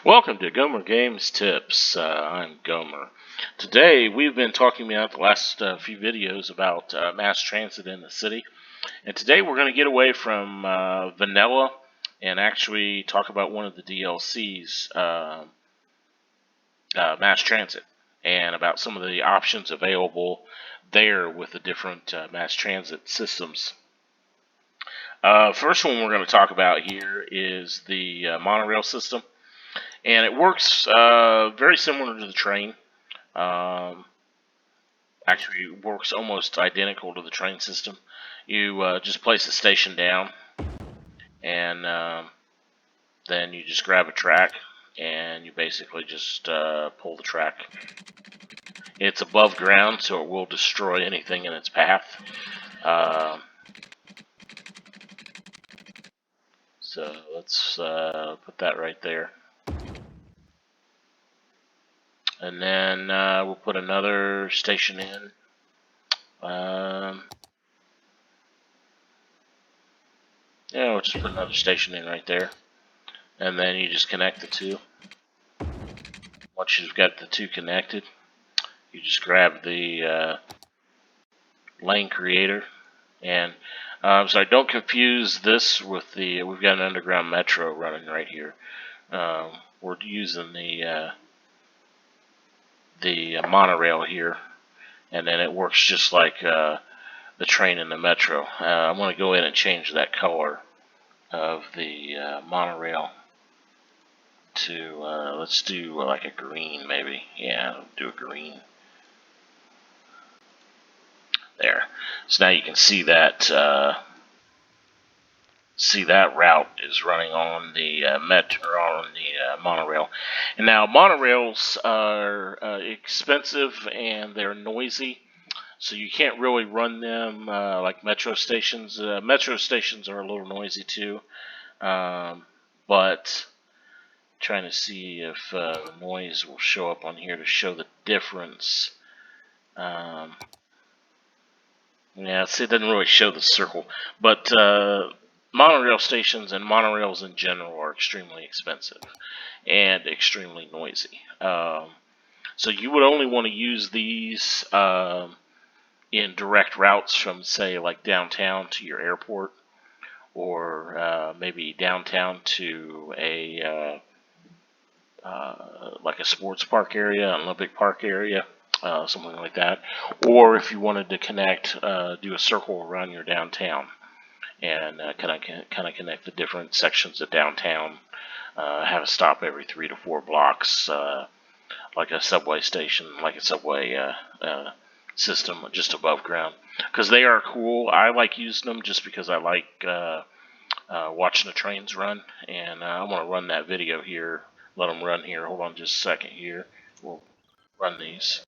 Welcome to Gomer Games Tips. I'm Gomer. Today we've been talking about the last few videos about mass transit in the city, and today we're going to get away from vanilla and actually talk about one of the DLCs, mass transit, and about some of the options available there with the different mass transit systems. First one we're going to talk about here is the monorail system. And it works very similar to the train. Actually, it works almost identical to the train system. You just place a station down, and then you just grab a track, and you basically just pull the track. It's above ground, so it will destroy anything in its path. So let's put that right there. And then we'll put another station in. Yeah, we'll just put another station in right there. And then you just connect the two. Once you've got the two connected, you just grab the lane creator. And I'm sorry, don't confuse this with we've got an underground metro running right here. We're using the monorail here, and then it works just like the train and the metro. I'm going to go in and change that color of the monorail to let's do like a green, maybe. Yeah, do a green. There. So now you can see that route is running on the monorail. And now monorails are expensive and they're noisy, so you can't really run them like metro stations. Metro stations are a little noisy too, but trying to see if the noise will show up on here to show the difference. Yeah, see, it doesn't really show the circle, but monorail stations and monorails in general are extremely expensive and extremely noisy. So you would only want to use these in direct routes from, say, like downtown to your airport, or maybe downtown to a like a sports park area, an Olympic Park area, something like that. Or if you wanted to connect, do a circle around your downtown and kind of connect the different sections of downtown. Have a stop every 3 to 4 blocks, like a subway station, like a subway system just above ground. Because they are cool. I like using them just because I like watching the trains run. And I want to run that video here. Let them run here. Hold on just a second here. We'll run these.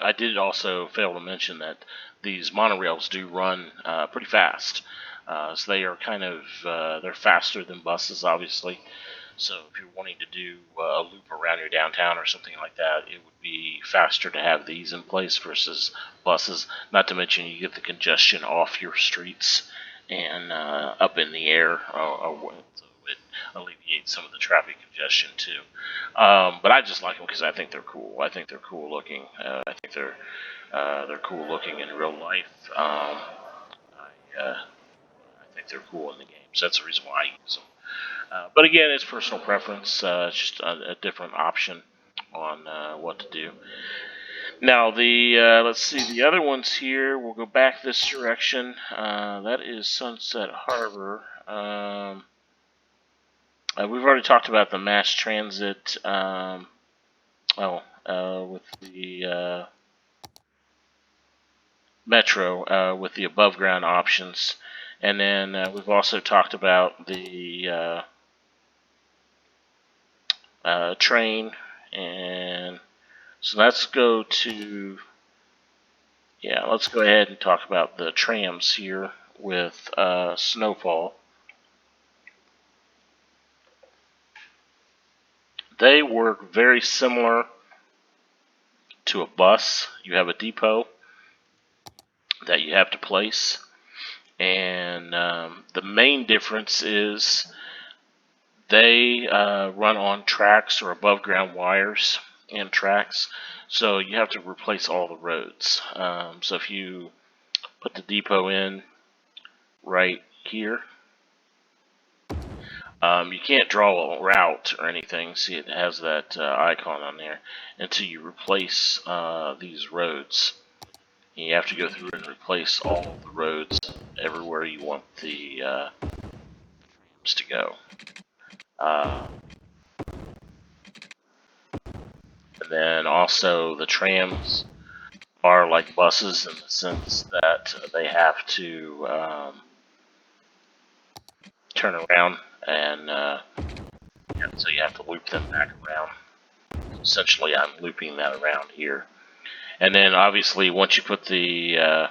I did also fail to mention that these monorails do run pretty fast. So they are kind of they're faster than buses, obviously. So if you're wanting to do a loop around your downtown or something like that, it would be faster to have these in place versus buses. Not to mention you get the congestion off your streets and up in the air. So it alleviates some of the traffic congestion too. But I just like them because I think they're cool. I think they're cool looking. I think they're cool looking in real life. I think they're cool in the game, so that's the reason why I use them. But again, it's personal preference. It's just a different option on what to do. Now let's see the other ones here. We'll go back this direction. That is Sunset Harbor. We've already talked about the mass transit. With the metro with the above ground options, and then we've also talked about the train, and so let's go to, yeah, let's go ahead and talk about the trams here with Snowfall. They work very similar to a bus. You have a depot that you have to place, and the main difference is they run on tracks or above ground wires and tracks, so you have to replace all the roads. So if you put the depot in right here, you can't draw a route or anything. See, it has that icon on there until you replace these roads. And you have to go through and replace all of the roads everywhere you want the to go. And then also the trams are like buses in the sense that they have to turn around, and so you have to loop them back around. Essentially, I'm looping that around here. And then obviously once you put the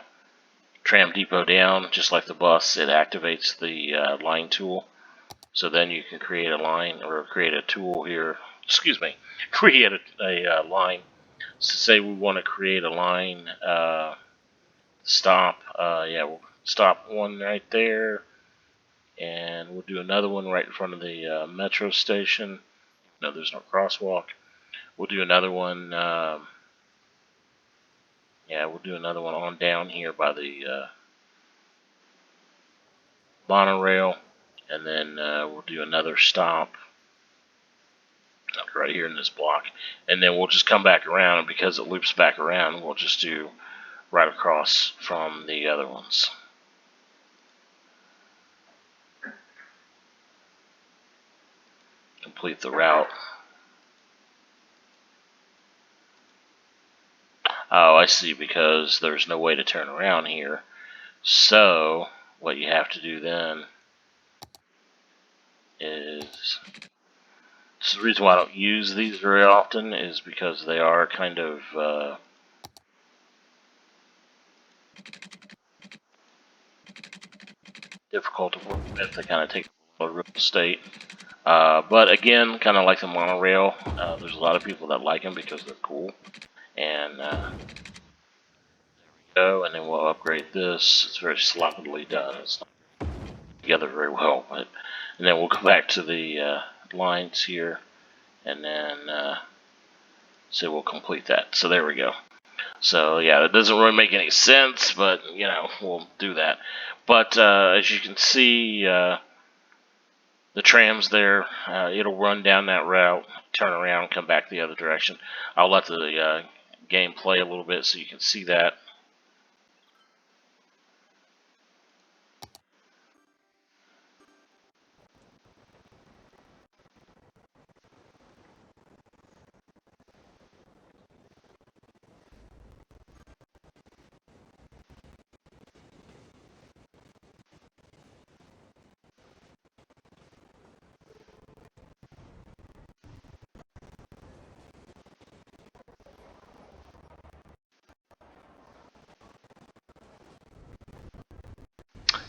tram depot down, just like the bus, it activates the line tool. So then you can create a line or create a tool here. Excuse me, create a line. So say we want to create a line stop. Yeah, we'll stop one right there, and we'll do another one right in front of the metro station. No, there's no crosswalk. We'll do another one. Yeah, we'll do another one on down here by the monorail, and then we'll do another stop right here in this block, and then we'll just come back around, and because it loops back around, we'll just do right across from the other ones. Complete the route. Oh, I see, because there's no way to turn around here. So what you have to do then is, so the reason why I don't use these very often is because they are kind of difficult to work with. They kind of take a lot of real estate. But again, kind of like the monorail, there's a lot of people that like them because they're cool. And there we go, and then we'll upgrade this. It's very sloppily done. It's not together very well, but and then we'll go back to the lines here, and then so we'll complete that. So there we go. So yeah, it doesn't really make any sense, but you know, we'll do that. But as you can see, the trams there, it'll run down that route, turn around, come back the other direction. I'll let the game play a little bit so you can see that.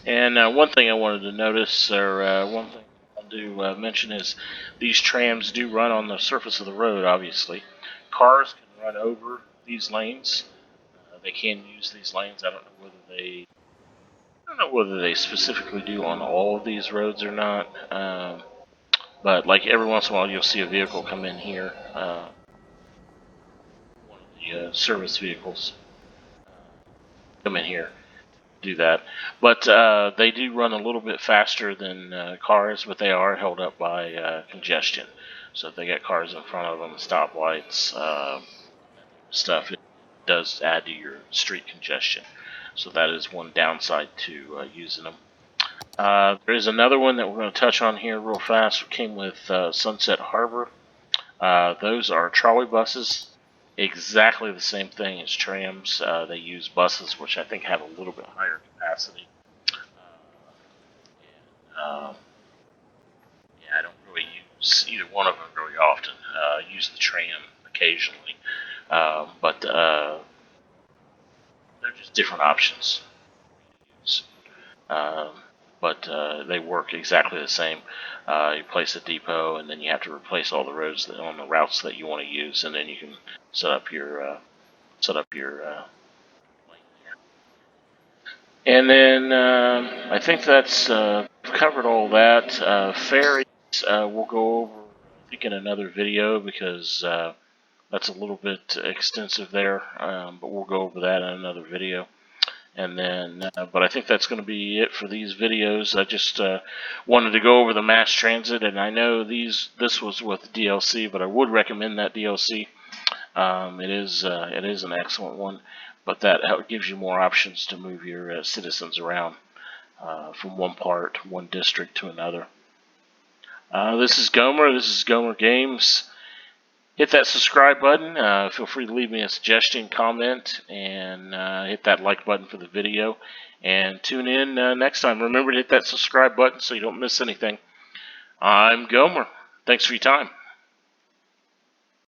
And one thing I wanted to notice, or one thing I wanted to mention is these trams do run on the surface of the road, obviously. Cars can run over these lanes. They can use these lanes. I don't know whether they specifically do on all of these roads or not. But like every once in a while, you'll see a vehicle come in here, one of the service vehicles come in here, do that. But they do run a little bit faster than cars, but they are held up by congestion. So if they got cars in front of them, stoplights, stuff, it does add to your street congestion. So that is one downside to using them. There is another one that we're going to touch on here real fast. It came with Sunset Harbor. Those are trolley buses. Exactly the same thing as trams. They use buses, which I think have a little bit higher capacity. And, yeah, I don't really use either one of them very often. use the tram occasionally. But they're just different options to use. But they work exactly the same. You place a depot, and then you have to replace all the roads on the routes that you want to use, and then you can set up your lane there. And then I think that's covered all that. Ferries we'll go over, I think, in another video because that's a little bit extensive there. But we'll go over that in another video. And then, but I think that's going to be it for these videos. I just wanted to go over the mass transit, and I know this was with DLC, but I would recommend that DLC. It is an excellent one, but that gives you more options to move your citizens around from one district to another. This is Gomer. This is Gomer Games. Hit that subscribe button. Feel free to leave me a suggestion, comment, and hit that like button for the video. And tune in next time. Remember to hit that subscribe button so you don't miss anything. I'm Gomer. Thanks for your time.